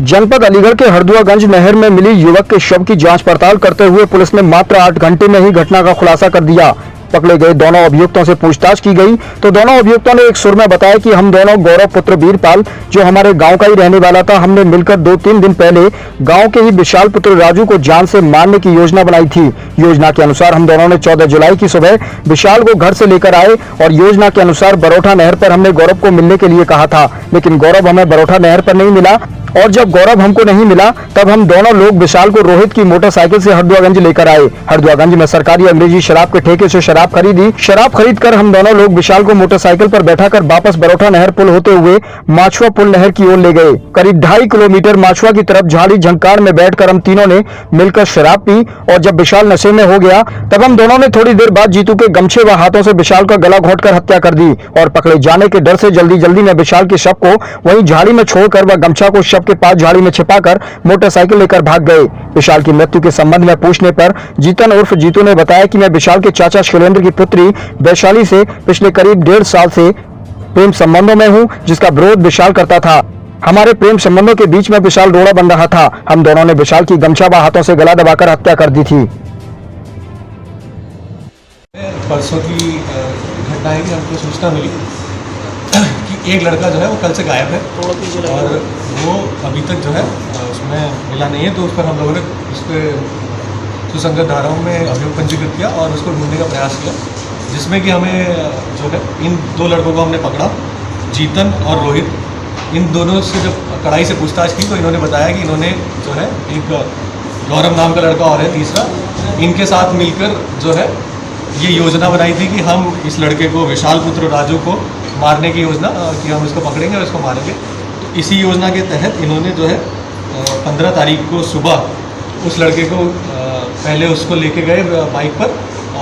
जनपद अलीगढ़ के हरदुआगंज नहर में मिली युवक के शव की जांच पड़ताल करते हुए पुलिस ने मात्र 8 घंटे में ही घटना का खुलासा कर दिया। पकड़े गए दोनों अभियुक्तों से पूछताछ की गई तो दोनों अभियुक्तों ने एक सुर में बताया कि हम दोनों गौरव पुत्र वीरपाल, जो हमारे गांव का ही रहने वाला था, हमने मिलकर 2-3 दिन पहले गांव के ही विशाल पुत्र राजू को जान से मारने की योजना बनाई थी। योजना के अनुसार हम दोनों ने 14 जुलाई की सुबह विशाल को घर से लेकर आए और योजना के अनुसार बरोठा नहर पर हमने गौरव को मिलने के लिए कहा था, लेकिन गौरव हमें बरोठा नहर पर नहीं मिला और जब गौरव हमको नहीं मिला तब हम दोनों लोग विशाल को रोहित की मोटरसाइकिल से हरदुआगंज लेकर आए। हरदुआगंज में सरकारी अंग्रेजी शराब के ठेके से शराब खरीदी। शराब खरीदकर हम दोनों लोग विशाल को मोटरसाइकिल पर बैठाकर वापस बरोठा नहर पुल होते हुए माछुआ पुल नहर की ओर ले गए। करीब 2.5 किलोमीटर माछुआ की तरफ झाड़ी झंकार में बैठकर हम तीनों ने मिलकर शराब पी और जब विशाल नशे में हो गया तब हम दोनों ने थोड़ी देर बाद जीतू के गमछे व हाथों से विशाल का गला घोंटकर हत्या कर दी और पकड़े जाने के डर से जल्दी में विशाल के शव को वहीं झाड़ी में छोड़कर व गमछा को शव के पास झाड़ी में छिपाकर मोटरसाइकिल लेकर भाग गए। विशाल की मृत्यु के संबंध में पूछने पर जीतन उर्फ जीतू ने बताया कि मैं विशाल के चाचा शैलेंद्र की पुत्री वैशाली से पिछले करीब 1.5 साल से प्रेम संबंधों में हूं, जिसका विरोध विशाल करता था। हमारे प्रेम संबंधों के बीच में विशाल रोड़ा बन रहा था। हम दोनों ने विशाल की गमछा व हाथों से गला दबाकर हत्या कर दी थी। परसों की घटना है कि हमको सूचना मिली कि एक लड़का जो है वो कल से गायब है और वो अभी तक जो है उसमें मिला नहीं है, तो उस पर हम लोगों ने उस पर सुसंगत धाराओं में अभियोग पंजीकृत किया और उसको ढूंढने का प्रयास किया, जिसमें कि हमें जो है इन 2 लड़कों को हमने पकड़ा, जीतन और रोहित। इन दोनों से जब कड़ाई से पूछताछ की तो इन्होंने बताया कि इन्होंने जो है एक गौरव नाम का लड़का और है तीसरा, इनके साथ मिलकर जो है ये योजना बनाई थी कि हम इस लड़के को विशाल पुत्र राजू को मारने की योजना कि हम इसको पकड़ेंगे और इसको मारेंगे। तो इसी योजना के तहत इन्होंने जो है 15 तारीख को सुबह उस लड़के को पहले उसको लेके गए बाइक पर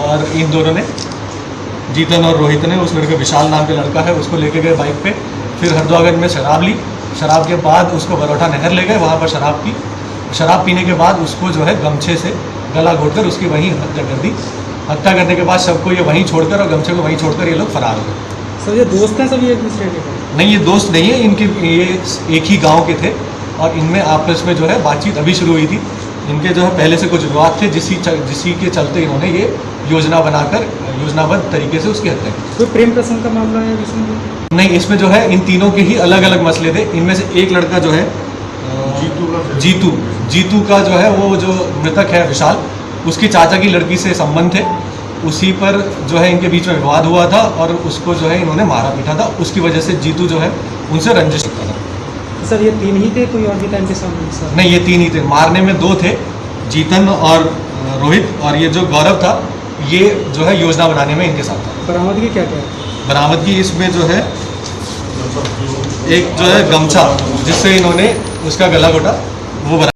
और इन दोनों ने, जीतन और रोहित ने, उस लड़के विशाल नाम का लड़का है उसको लेके गए बाइक पे। फिर हरदुआगंज में शराब ली। शराब के बाद उसको बरोठा नहर ले गए, वहाँ पर शराब पी। शराब पीने के बाद उसको जो है गमछे से गला घोंटकर उसकी वहीं हत्या कर दी। हत्या करने के बाद सबको ये वहीं छोड़कर और गमछे को वहीं छोड़कर ये लोग फरार हो गए। सर ये दोस्त हैं सब, ये एक दूसरे के? नहीं, ये दोस्त नहीं है, इनके ये एक ही गांव के थे और इनमें आपस में जो है बातचीत अभी शुरू हुई थी। इनके जो है पहले से कुछ विवाद थे जिसी के चलते इन्होंने ये योजना बनाकर योजनाबद्ध तरीके से उसकी हत्या की। कोई प्रेम प्रसंग का मामला है इसमें? नहीं, इसमें जो है इन तीनों के ही अलग अलग मसले थे। इनमें से एक लड़का जो है जीतू का जो है वो जो मृतक है विशाल, उसकी चाचा की लड़की से संबंध थे, उसी पर जो है इनके बीच में विवाद हुआ था और उसको जो है इन्होंने मारा पीटा था। उसकी वजह से जीतू जो है उनसे रंजिश करता था। सर ये 3 ही थे, कोई और भी था इनके सामने? सर नहीं, ये 3 ही थे। मारने में 2 थे, जीतन और रोहित, और ये जो गौरव था ये जो है योजना बनाने में इनके साथ था। बरामदगी क्या क्या? बरामदगी इसमें जो है एक जो है गमछा जिससे इन्होंने उसका गला घोटा वो